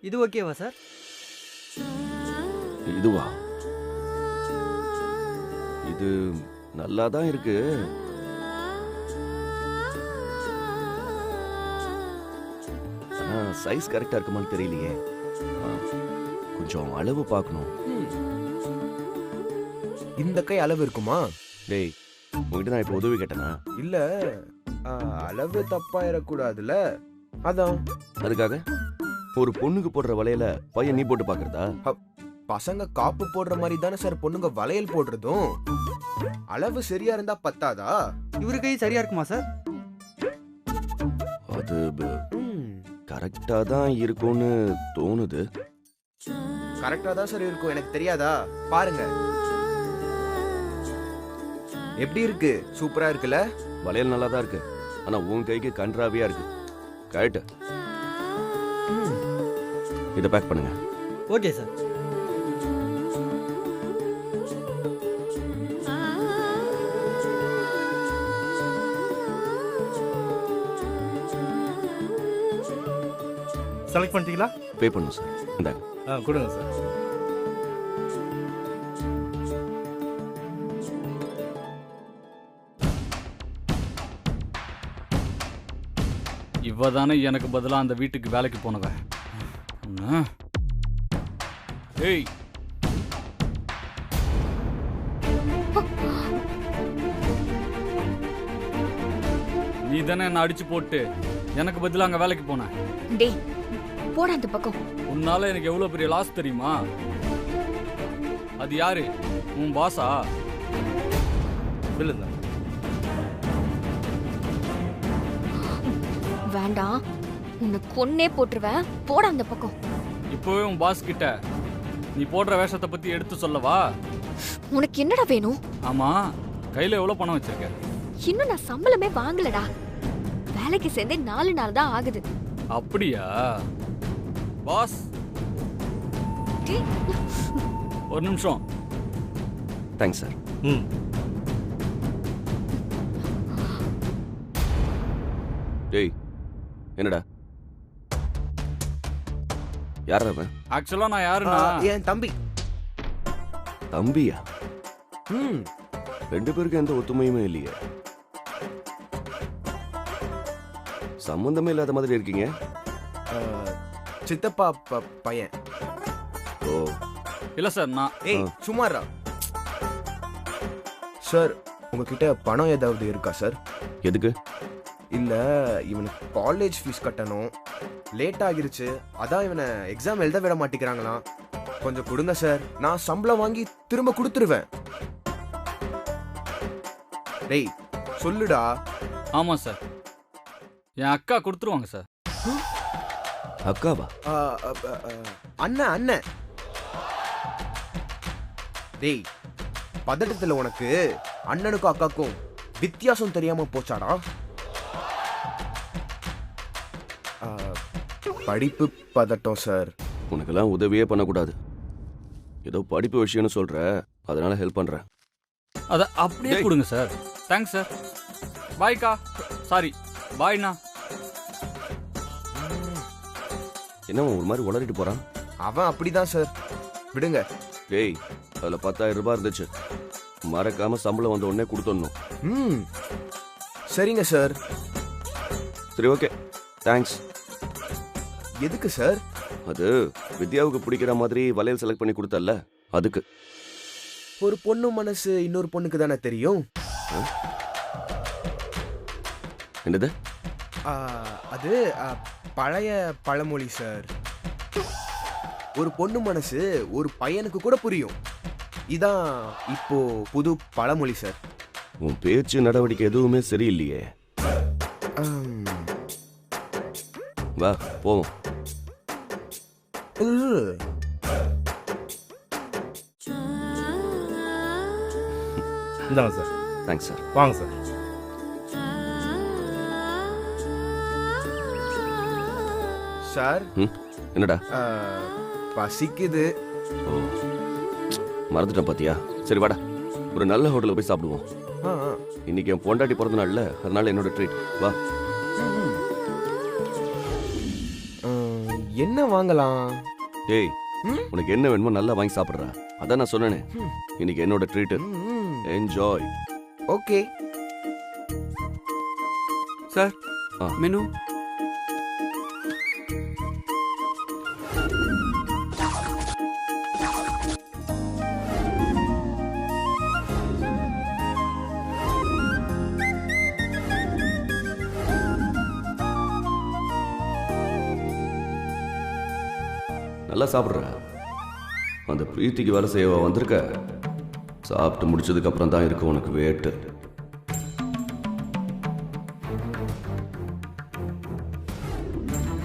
இது ஓகேவா சார்? இதுவா? இது நல்லா தான் இருக்கு. ஆனா சைஸ் கரெக்டா இருக்குமான்னு தெரியலையே. கொஞ்சம் அளவு பார்க்கணும். இந்த கை அளவு இருக்குமா? டேய், உங்ககிட்ட நான் இப்போ உதவி கேட்டேனா? இல்ல, அளவு தப்பாயிடக்கூடாதுல்ல, அதான். அதுக்காக ஒரு பொண்ணுக்கு போடுற வளையல பையன் நீ போட்டு பாக்குறதா? பசங்க காப்பு போடுற மாதிரி தானே சார் பொண்ணுங்க வளையல் போடுறதும். அளவு சரியா இருந்தா பத்தாதா? இவரு கை சரியா இருக்குமா சார்? அது கரெக்டா தான் இருக்கும்னு தோணுது. கரெக்டா தான் சார் இருக்கும், எனக்கு தெரியாதா? பாருங்க எப்படி இருக்கு? சூப்பரா இருக்குல்ல? வளையல் நல்லா தான் இருக்கு, ஆனா உன் கைக்கு கன்றாவியா இருக்கு. கரெக்ட். இதை பேக் பண்ணுங்க. Okay sir. செலக்ட் பண்ணிட்டீங்களா? பே பண்ணும் சார். இந்தாங்க. கொடுங்க சார். இவ தானே எனக்கு பதிலா அந்த வீட்டுக்கு வேலைக்கு போனவன். ஏய், நீ தானே என்ன அடிச்சு போட்டு எனக்கு பதிலா அங்க வேலைக்கு போன. டேய் போட அந்த பக்கம். உன்னால எனக்கு எவ்வளவு பெரிய லாஸ் தெரியுமா? அது யாரு? உன் பாஸா? விழுந்தா வேண்டாம், உன்னை கொன்னே போட்டுருவேன். போட அந்த பக்கம். இப்பவே உன் பாஸ் கிட்ட நீ போடுற வேஷத்தை பத்தி எடுத்து சொல்லவா? உனக்கு என்னடா வேணும்? ஆமா, கையில எவ்வளவு பணம் வச்சிருக்க? இன்னும் நான் சம்பளமே வாங்கலடா. வேலைக்கு சேர்ந்தே 4 நாள் தான் ஆகுது. அப்படியா பாஸ்? டேய், ஒரு நிமிஷம். Thanks sir. டேய், என்னடா? யார் அவன்? ஆக்சுவலா நான் யாருன்னா என் தம்பி. தம்பியா? ரெண்டு பேருக்கு எந்த ஒத்துமையுமே இல்லையே. சம்பந்தமே இல்லாத மாதிரி இருக்கீங்க. சித்தப்பா பையன். ஓ, இல்ல சார், நான் ஏய் சுமாரா. சார் உங்ககிட்ட பணம் ஏதாவது இருக்கா சார்? எதுக்கு? இல்ல, இவனுக்கு காலேஜ் ஃபீஸ் கட்டணும், லேட் ஆகிருச்சு, அதான் இவனை எக்ஸாம் எழுத விட மாட்டேங்கிறாங்களாம். கொஞ்சம் கொடுங்க சார், நான் சம்பளம் வாங்கி திரும்ப கொடுத்துருவேன். டேய் சொல்லுடா. ஆமா சார், என் அக்கா கொடுத்துருவாங்க சார். அக்காவா? அண்ணன் அண்ணன். டேய் பதட்டத்துல உனக்கு அண்ணனுக்கும் அக்காக்கும் வித்தியாசம் தெரியாம போச்சாடா? படிப்பு பதட்டம் சார். உனக்கெல்லாம் உதவியே பண்ணக்கூடாது. ஏதோ படிப்பு விஷயம்னு சொல்ற, அதனால ஹெல்ப் பண்றேன். அத அப்படியே கொடுங்க சார். Thanks sir. பாய்க்கா. சாரி, பாய்ண்ணா. என்ன ஒரு மாதிரி உளறிட்டு போறான்? அவன் அப்படிதான் சார், விடுங்க. டேய், அதுல 10,000 ரூபாய் இருந்துச்சு, மறக்காம சம்பளம் வந்த உடனே கொடுத்துடணும். சரிங்க சார். சரி, ஓகே, தேங்க்ஸ். எதுக்கு சார்? அது வித்யாவுக்கு பிடிக்கிற மாதிரி வளையல் செலக்ட் பண்ணி கொடுத்தல்ல, அதுக்கு. ஒரு பொண்ணு மனசு இன்னொரு பொண்ணுக்கு தானே தெரியும். என்னது? அது பழைய பழமொழி சார். ஒரு பொண்ணு மனசு ஒரு பையனுக்கு கூட புரியும். இதான் இப்போ புது பழமொழி சார். உன் பேச்சு நடவடிக்கை எதுவுமே சரியில்லையே. வா போவோம். இந்தாங்க சார். Thanks sir. வாங்க சார். சார் என்னடா? பசிக்குது. ஓ, மறந்துட்டேன் பாத்தியா. சரி வாடா, ஒரு நல்ல ஹோட்டலில் போய் சாப்பிடுவோம். இன்னைக்கு என் பொண்டாட்டி பிறந்த நாள்ல, அதனால என்னோட ட்ரீட். வா. என்ன வாங்கலாம்? டேய் உனக்கு என்ன வேணுமோ நல்லா வாங்கி சாப்பிடுறா. அதான் நான் சொன்னேனே, இன்னைக்கு என்னோட ட்ரீட். என்ஜாய். ஓகே சார் ஆ. மெனு. நல்லா சாப்பிடுற. அந்த பிரீத்திக்கு வேலை செய்ய வந்திருக்க. சாப்பிட்டு முடிச்சதுக்கு அப்புறம் தான் இருக்கு உனக்கு வேட்டு.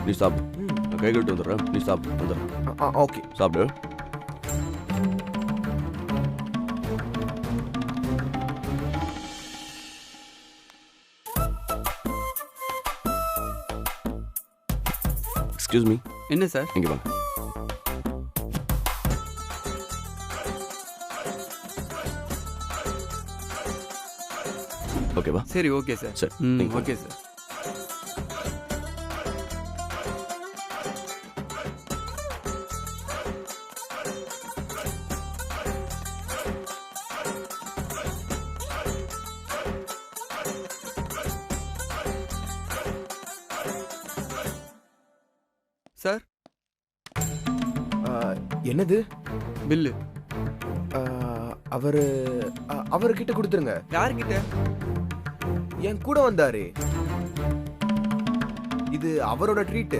நீ சாப்பிடு. நான் கை கழுவிட்டு வந்துடுறேன். நீ சாப்பிடு. வந்துடுறேன். ஓகே. சாப்பிடு. Excuse me. என்ன சார்? இங்க வாங்க. ஓகேவா? சரி ஓகே சார். சரி, ம் நீங்க ஓகே சார். சார் என்னது? பில்லு. அவர்கிட்ட கொடுத்துருங்க. யார்கிட்ட? என் கூட வந்தாரு. இது அவரோட ட்ரீட்.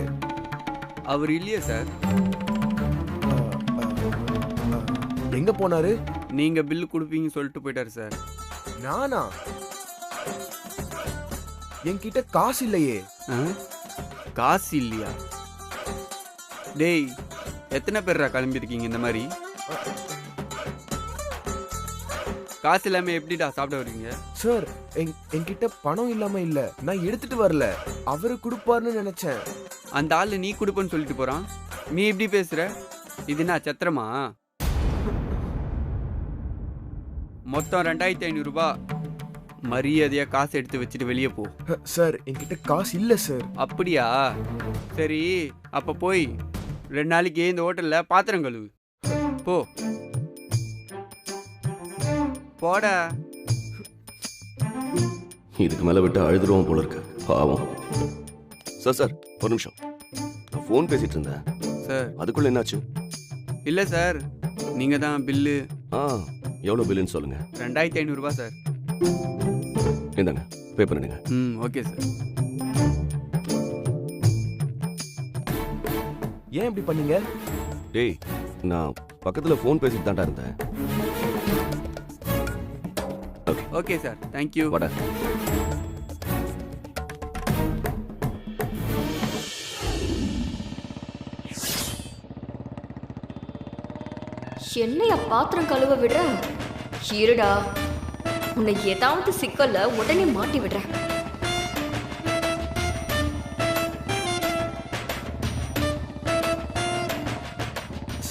அவர் இல்லையே சார். எங்க போனாரு? நீங்க பில்லு கொடுப்பீங்கன்னு சொல்லிட்டு போயிட்டாரு சார். நானா? என்கிட்ட காசு இல்லையே. ஆ? காசு இல்லையா? டேய் எத்தனை பேர்ரா கிளம்பியிருக்கீங்க இந்த மாதிரி? காசு இல்லாம எப்படிடா சாப்பிட வருவீங்க? சார் என்கிட்ட பணம் இல்லாம இல்ல, நான் எடுத்துட்டு வரல. அவரு கொடுப்பாருன்னு நினைச்சேன். அந்த ஆளு நீ கொடுப்பேன்னு சொல்லிட்டு போறான். நீ எப்படி பேசுற? இது என்ன சத்திரமா? மொத்தம் 2500 ரூபாய். மரியாதையா காசு எடுத்து வச்சுட்டு வெளியே போ. சார் என்கிட்ட காசு இல்ல சார். அப்படியா? சரி அப்ப போய் 2 நாளைக்கு இந்த ஹோட்டல்ல பாத்திரம் கழுவு. போ போடா. இதுக்கு மேல விட்டு அழுதுருவோம் போல இருக்கு. பாவம். சார் ஒரு நிமிஷம். நான் ஃபோன் பேசிட்டு இருந்தேன் சார். அதுக்குள்ள என்னாச்சு? இல்ல சார், நீங்க தான் பில்லு. எவ்வளவு பில்லுன்னு சொல்லுங்க. 2500 ரூபாய் சார். இந்தாங்க, பே பண்ணிடுங்க. ம் ஓகே சார். ஏன் இப்படி பண்ணீங்க? டேய் நான் பக்கத்துல ஃபோன் பேசிட்டு தான்டா இருந்தேன். Okay sir, thank you. வாடா. என்னையா பாத்திரம் கழுவ விடுற? இருடா, உன்னை ஏதாவது சிக்கல்ல உடனே மாட்டி விடுறேன்.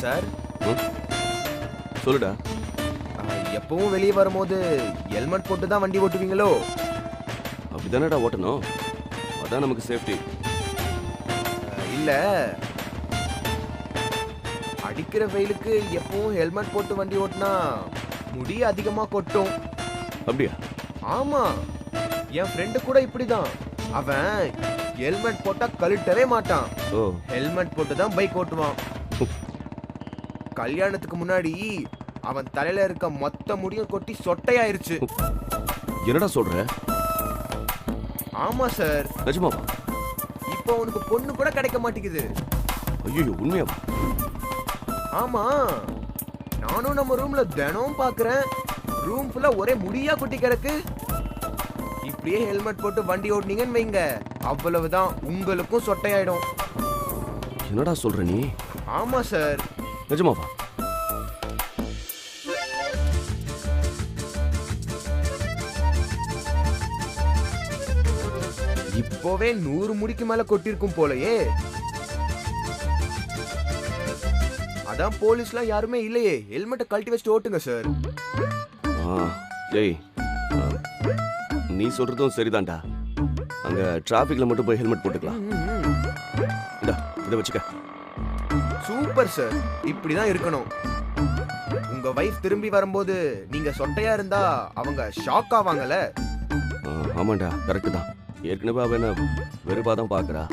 சார் சொல்லுடா. எப்பவும் வெளியே வரும்போது ஹெல்மெட் போட்டு தான் வண்டி ஓட்டுவீங்களோ? அப்படிதானடா ஓட்டணும். அதான் நமக்கு சேஃப்டி. இல்ல, அடிக்கிற வெயிலுக்கு எப்பவும் ஹெல்மெட் போட்டு வண்டி ஓட்டினா முடி அதிகமா கொட்டும். அப்படியா? ஆமா, என் ஃப்ரெண்டு கூட இப்படிதான். அவன் ஹெல்மெட் போட்டா கழட்டவே மாட்டான். ஓ, ஹெல்மெட் போட்டு தான் பைக் ஓட்டுவான். கல்யாணத்துக்கு முன்னாடி அவன் தலையில இருக்க மொத்த முடியும் கொட்டி சொட்டையாயிருச்சு. என்னடா சொல்ற? ஆமா சார். நிஜமாவா? இப்போ அவனுக்கு பொண்ணு கூட கிடைக்க மாட்டேங்குது. ஐயோ, உண்மையாவா? ஆமா, நானும் நம்ம ரூம்ல தினமும் பாக்குறேன். ரூம் ஃபுல்லா ஒரே முடியா கொட்டி கிடக்கு. இப்படியே ஹெல்மெட் போட்டு வண்டி ஓட்டுனீங்கன்னு வைங்க, அவ்வளவுதான், உங்களுக்கும் சொட்டையாயிடும். என்னடா சொல்ற நீ? ஆமா சார். நிஜமாவா? இப்போவே 100 முடிக்கு மேல கொட்டிருக்கும் போலயே. அதான் போலீஸ்லாம் யாருமே இல்லையே. ஹெல்மெட்டை கழட்டி வச்சுட்டு ஓட்டுங்க சார். டேய், நீ சொல்றதும் சரிதான்டா. அங்க டிராபிக்ல மட்டும் போய் ஹெல்மெட் போட்டுக்கலாம். இந்தா, இதை வச்சுக்க. சூப்பர் சார், இப்படிதான் இருக்கணும். உங்க வைஃப் திரும்பி வரும்போது நீங்க சொட்டையா இருந்தா அவங்க ஷாக் ஆவாங்கல்ல. ஆமாண்டா, கரெக்டு தான். ஏற்கனவே அவ என்ன வெறுப்பா தான் பார்க்கறா.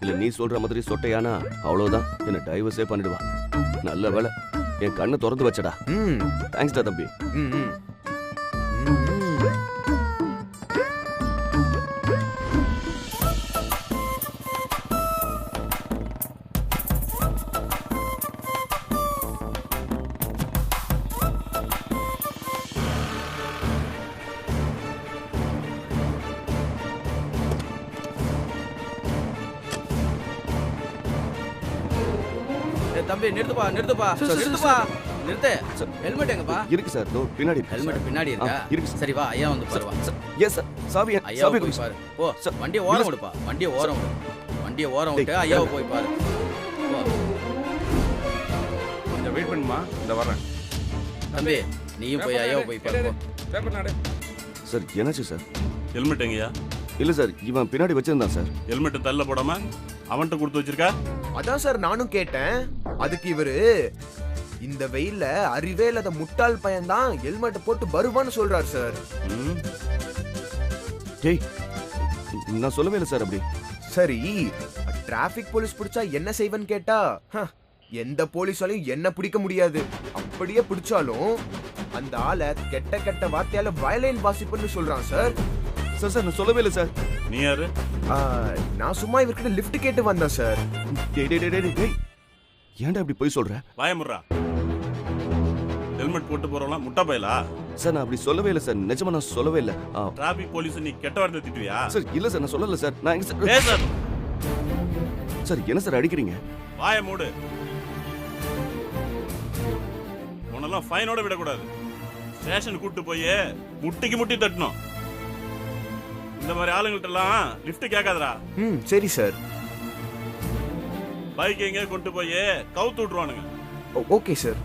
இல்லை நீ சொல்ற மாதிரி சொட்டையானா அவ்வளோதான், என்ன டைவர்ஸே பண்ணிடுவா. நல்ல வேலை என் கண்ணை திறந்து வச்சடா. தேங்க்ஸ்டா தம்பி. தம்பி நிறுத்துப்பா நிறுத்துப்பா நிறுத்துப்பா நிறுத்து. ஹெல்மெட் எங்கப்பா? இருக்கு சார், தோ பின்னாடி இருக்கு. ஹெல்மெட் பின்னாடி இருக்கா? இருக்கு. சரி வா, ஐயா வந்து பாருவா. எஸ் சார், சாவி ஐயா போய் பாரு. போ, வண்டியை ஓரம் விடுப்பா. வண்டியை ஓரம் விடு. வண்டியை ஓரம் விட்டு ஐயாவை போய் பாரு. கொஞ்சம் வெயிட் பண்ணுமா, இந்த வரேன். தம்பி நீயும் போய் ஐயாவை போய் பாரு. சார் என்னாச்சு சார்? ஹெல்மெட் எங்கயா? இல்ல சார், இவன் பின்னாடி வச்சிருந்தான் சார். ஹெல்மெட் தள்ள போடாம அவன்கிட்ட கொடுத்து வச்சிருக்கா? அதான் சார் நானும் கேட்டேன். அதுக்கு இவரு இந்த வெயில்ல அறிவே இல்லாத முட்டாள் பையன் தான் ஹெல்மெட் போட்டு வருவான்னு சொல்றாரு சார். டேய், நான் சொல்லவே இல்லை சார் அப்படி. சரி, டிராபிக் போலீஸ் பிடிச்சா என்ன செய்வேன்னு கேட்டா, எந்த போலீஸாலையும் என்ன பிடிக்க முடியாது. அப்படியே பிடிச்சாலும் அந்த ஆளை கெட்ட கெட்ட வார்த்தையால வயலைன் வாசிப்புன்னு சொல்றான் சார். சார் சார் நான் சொல்லவே இல்லை சார். நீ யாரு? நான் சும்மா இவர்கிட்ட லிஃப்ட் கேட்டு வந்தேன் சார். டேய், ஏன்டா இப்படி போய் சொல்ற? வாயமுறா. ஹெல்மெட் போட்டு போறவலாம் முட்டா பயலா? சார் நான் அப்படி சொல்லவே இல்லை சார், நிஜமா நான் சொல்லவே இல்லை. டிராபிக் போலீஸ் நீ கெட்ட வார்த்தை திட்டுவியா? சார் இல்ல சார், நான் சொல்லல சார். நான் எங்க சார்? பேசு. சார் என்ன சார் அடிக்கிறீங்க? வாய மூடு. உன்னெல்லாம் ஃபைனோட விடக்கூடாது. ஸ்டேஷன் கூட்டு போய் முட்டிக்கு முட்டி தட்டணும். இந்த மாதிரி ஆளுங்கள்ட்ட எல்லாம் லிஃப்ட் கேட்காதடா. சரி சார். பைக் எங்க கொண்டு போய் கவுத்து விட்டுருவானுங்க. Okay sir.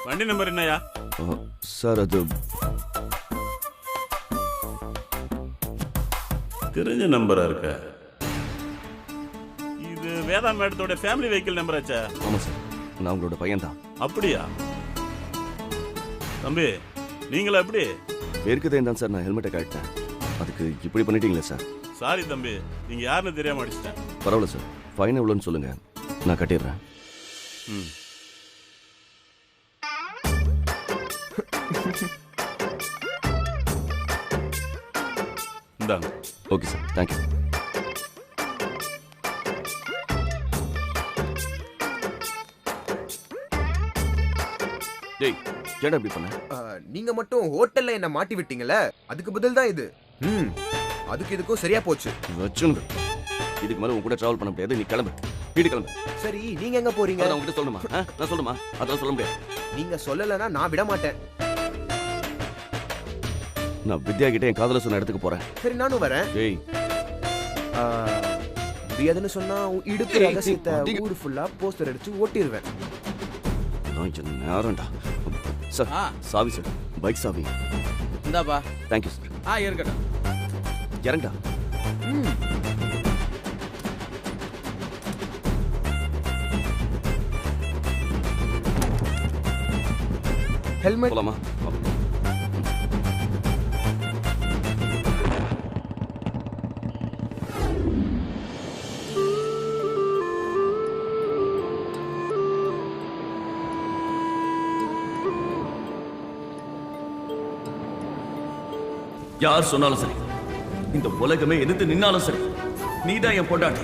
வண்டி நம்பர் என்னையா? சார் அது தெரிஞ்ச நம்பரா இருக்க. இது வேதா மேடத்தோட ஃபேமிலி வெஹிக்கிள் நம்பர் ஆச்சா? ஆமா சார், நான் உங்களோட பையன் தான். அப்படியா தம்பி? நீங்களா எப்படி? பேருக்குதே தான் சார் நான் ஹெல்மெட்டை கட்டிட்டேன். அதுக்கு இப்படி பண்ணிட்டீங்களே சார். சாரி தம்பி, நீங்க யாருன்னு தெரியாம அடிச்சிட்டேன். பரவாயில்ல சார், ஃபைன் எவ்வளோன்னு சொல்லுங்க, நான் கட்டிடுறேன். இந்தாங்க. Okay sir, thank you. டேய், ஏன்டா இப்படி பண்ண? நீங்க மட்டும் ஹோட்டல்ல என்ன மாட்டி விட்டீங்கல்ல, அதுக்கு பதில் தான் இது. அதுக்கு இதுக்கும் சரியா போச்சு. வச்சுங்க. இதுக்கு மேல உங்க கூட டிராவல் பண்ண முடியாது. நீ கிளம்பு, வீடு கிளம்பு. சரி, நீங்க எங்க போறீங்க? நான் உங்ககிட்ட சொல்லணுமா? நான் சொல்லுமா? அதெல்லாம் சொல்ல முடியாது. நீங்க சொல்லலைன்னா நான் விட மாட்டேன். நான் வித்யா கிட்ட என் காதல சொன்ன இடத்துக்கு போறேன். சரி, நானும் வரேன். டேய், முடியாதுன்னு சொன்னா இடுப்பு ரகசியத்தை ஊரு ஃபுல்லா போஸ்டர் அடிச்சு ஓட்டிடுவேன். நான் நேரம்டா சார். சாவி சார், பைக் சாவி. இந்தாப்பா. Thank you sir. இருக்கட்டும். இறங்கடா. ஹெல்மெட் போலாமா? யார் சொன்னாலும் சரி, இந்த உலகமே எதிர்த்து நின்னாலும் சரி, நீதான் என் பொண்டாட்டி.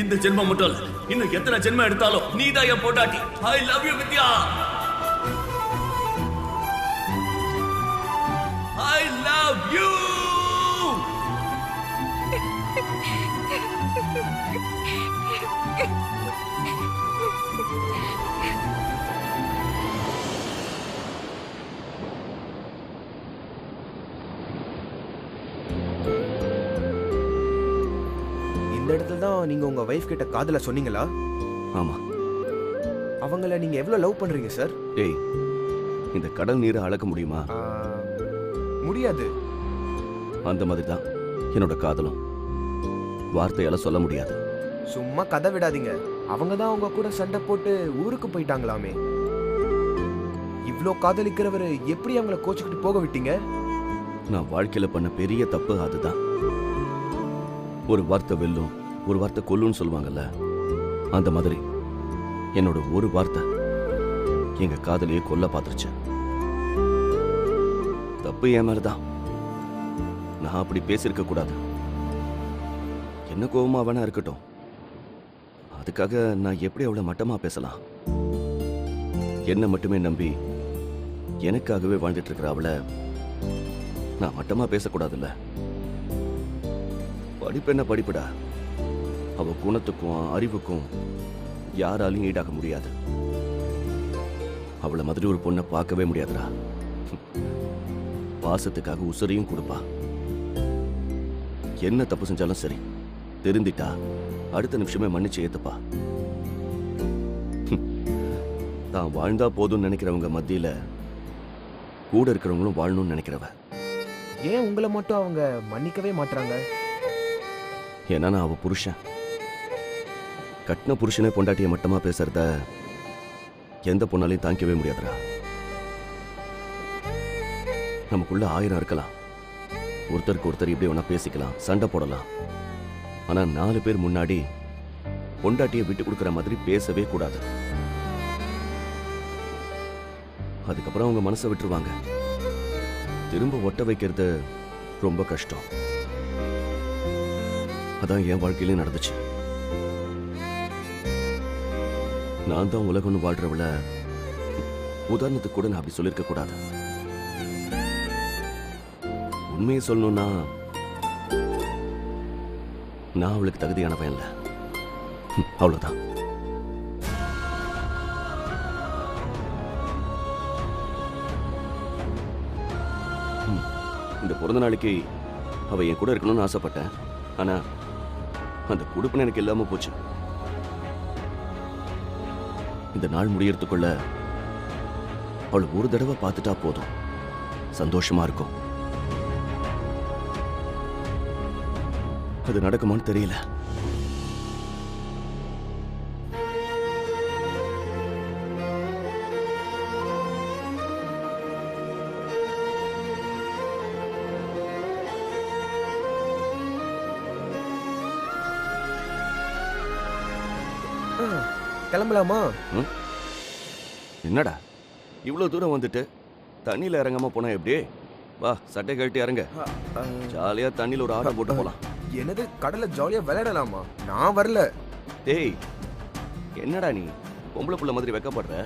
இந்த ஜென்மம் மட்டும் இல்ல, இன்னும் எத்தனை ஜென்மம் எடுத்தாலும் நீதான் என் பொண்டாட்டி. I love you Vidya. I love you. இந்த இடத்துல தான் நீங்க உங்க வைஃப் கிட்ட காதல சொன்னீங்களா? ஆமா. அவங்கள நீங்க எவ்வளவு லவ் பண்றீங்க சார்? டேய், இந்த கடல் நீரை அளக்க முடியுமா? முடியாது. அந்த மாதிரி தான் என்னோட காதலும். வார்த்தையால சொல்ல முடியாது. சும்மா கதை விடாதீங்க. அவங்க தான் அவங்க கூட சண்டை போட்டு ஊருக்கு போயிட்டாங்களாமே. இவ்ளோ காதலிக்கிறவரு எப்படி அவங்கள கோச்சுக்கிட்டு போக விட்டீங்க? நான் வாழ்க்கையில பண்ண பெரிய தப்பு அதுதான். ஒரு வார்த்தை வெல்லும், ஒரு வார்த்தை கொல்லுன்னு சொல்லுவாங்கல்ல, அந்த மாதிரி என்னோட ஒரு வார்த்தை எங்க காதலியை கொல்ல பார்த்துருச்சு. தப்பு என் மேலதான். நான் அப்படி பேசியிருக்க கூடாது. என்ன கோபமா வேணா இருக்கட்டும், அதுக்காக நான் எப்படி அவளை மட்டமா பேசலாம்? என்ன மட்டுமே நம்பி எனக்காகவே வாழ்ந்துட்டு இருக்கிற அவளை நான் மட்டமா பேசக்கூடாதுல்ல. படிப்பு என்ன படிப்புடா, அவ குணத்துக்கும் அறிவுக்கும் யாராலையும் ஈடாக முடியாது. அவளை மாதிரி ஒரு பொண்ணை பார்க்கவே முடியாதுடா. பாசத்துக்காக உசுரையும் கொடுப்பா. என்ன தப்பு செஞ்சாலும் சரி, தெரிந்திட்டா அடுத்த நிமிஷமே மன்னிச்சு ஏத்துப்பா. தான் வாழ்ந்தா போதும்னு நினைக்கிறவங்க மத்தியில கூட இருக்கிறவங்களும் வாழணும்னு நினைக்கிறவ. ஏன் உங்களை மட்டும் அவங்க மன்னிக்கவே மாட்டாங்க? ஏன்னா நான் அவ புருஷன். கட்டின புருஷனே பொண்டாட்டிய மட்டமா பேசுறத எந்த பொண்ணாலையும் தாங்கிக்கவே முடியாதுடா. நமக்குள்ள 1000 இருக்கலாம், ஒருத்தருக்கு ஒருத்தர் இப்படி ஒன்னா பேசிக்கலாம், சண்டை போடலாம். ஆனா 4 பேர் முன்னாடி பொண்டாட்டியை விட்டு கொடுக்கிற மாதிரி பேசவே கூடாது. அதுக்கப்புறம் அவங்க மனசை விட்டுருவாங்க. திரும்ப ஒட்ட வைக்கிறது ரொம்ப கஷ்டம். அதான் என் வாழ்க்கையிலே நடந்துச்சு. நான் தான் உலகம்னு வாழ்றவள உதாரணத்துக்கு கூட நான் அப்படி சொல்லியிருக்க கூடாது. உண்மையை சொல்லணும்னா நான் அவளுக்கு தகுதியானவன் இல்லை. அவ்வளவுதான். இந்த பிறந்த நாளைக்கு அவ என் கூட இருக்கணும்னு ஆசைப்பட்டேன். ஆனா அந்த குடுப்பனை எனக்கு இல்லாம போச்சு. இந்த நாள் முடியறதுக்குள்ள அவளை ஒரு தடவை பார்த்துட்டா போதும், சந்தோஷமா இருக்கும். அது நடக்குமான்னு தெரியல. கிளம்பலாமா? என்னடா இவ்வளவு தூரம் வந்துட்டு தண்ணியில இறங்காம போனா எப்படி? வா, சட்டை கழட்டி இறங்க. ஜாலியா தண்ணியில ஒரு ஆட்டம் போட்டு போலாம். என்னது, கடல்ல ஜாலியா விளையாடலாமா? நான் வரல. டேய், என்னடா நீ பொம்பளை புள்ள மாதிரி வெக்கப்படுற?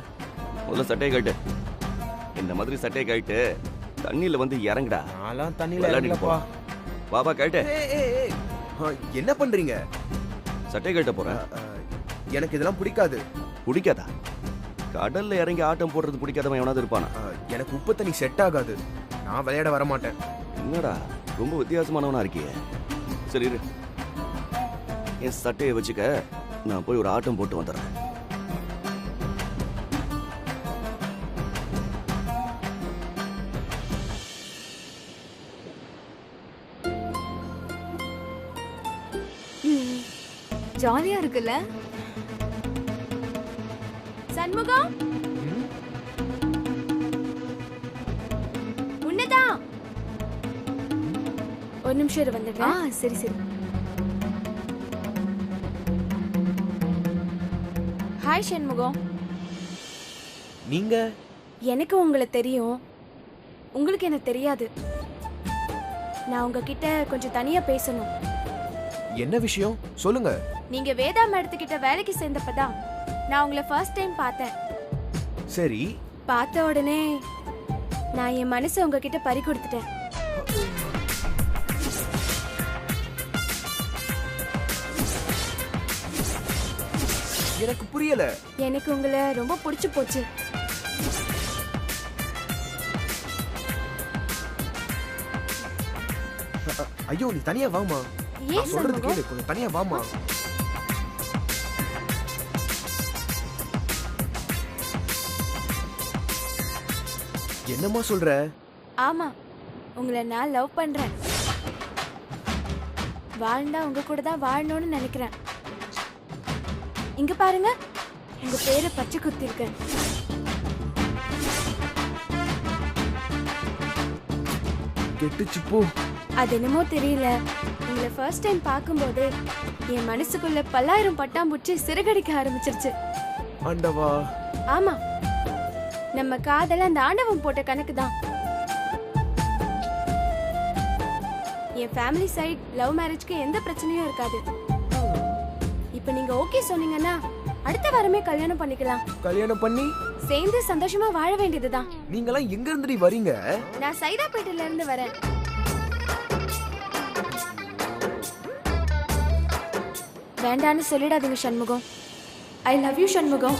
முதல்ல சட்டையை கழட்டு. இந்த மாதிரி சட்டையை கழட்டு தண்ணியில வந்து இறங்குடா. நான்லாம் தண்ணியில விளையாடிட்டு இறங்கலப்பா. பாபா கழட்டு. என்ன பண்றீங்க? சட்டையை கழட்ட போறேன். எனக்கு இதெல்லாம் பிடிக்காது. பிடிக்காதா? கடல்ல இறங்கி ஆட்டம் போடுறது பிடிக்காதவன் எவனாவது இருப்பானா? எனக்கு உப்பு தண்ணி செட் ஆகாது. நான் விளையாட வர மாட்டேன். என்னடா ரொம்ப வித்தியாசமானவனா இருக்கியே. சரி இரு, என் சட்டையை வச்சுக்க, நான் போய் ஒரு ஆட்டம் போட்டு வந்துடுறேன். ஜாலியா இருக்குல்ல? சண்முகம், உன்னதான். ஒரு நிமிஷம் இரு, வந்துடுறேன். சரி சரி. ஹாய் சண்முகம். நீங்க? எனக்கு உங்களை தெரியும், உங்களுக்கு என்ன தெரியாது. நான் உங்ககிட்ட கொஞ்சம் தனியா பேசணும். என்ன விஷயம் சொல்லுங்க. நீங்க வேதா மேடத்துக்கிட்ட வேலைக்கு சேர்ந்தப்பதான் நான் உங்களை ஃபர்ஸ்ட் டைம் பார்த்தேன். சரி. பார்த்த உடனே நான் என் மனசை உங்ககிட்ட பறி கொடுத்துட்டேன். எனக்கு புரியல. எனக்கு உங்களை ரொம்ப பிடிச்சு போச்சு. ஐயோ, நீ தனியா வாமா. ஏன் சொல்றது சண்முகம்? கேளு, கொஞ்சம் தனியா வாமா. என்னம்மா சொல்ற? ஆமா, உங்களை நான் லவ் பண்றேன். வாழ்ந்தா உங்க கூட தான் வாழணும்னு நினைக்கிறேன். இங்க பாருங்க, உங்க பேரை பச்சை குத்திருக்கேன். கெட்டுச்சு போ. அது என்னமோ தெரியல, உங்களை ஃபர்ஸ்ட் டைம் பார்க்கும்போது என் மனசுக்குள்ள பல்லாயிரம் பட்டாம்பூச்சி சிறகடிக்க ஆரம்பிச்சிருச்சு. ஆண்டவா. ஆமா, நம்ம காதல அந்த ஆண்டவன் போட்ட கணக்கு தான். என் ஃபேமிலி சைடு லவ் மேரேஜ்க்கு எந்த பிரச்சனையும் இருக்காது. இப்போ நீங்க ஓகே சொன்னீங்கன்னா அடுத்த வாரமே கல்யாணம் பண்ணிக்கலாம். கல்யாணம் பண்ணி சேர்ந்து சந்தோஷமா வாழ வேண்டியதுதான். நீங்களாம் எங்க இருந்து வரீங்க? நான் சைதாப்பேட்டையில இருந்து வரேன். வேண்டான்னு சொல்லிடாதீங்க Shanmugam. I love you Shanmugam.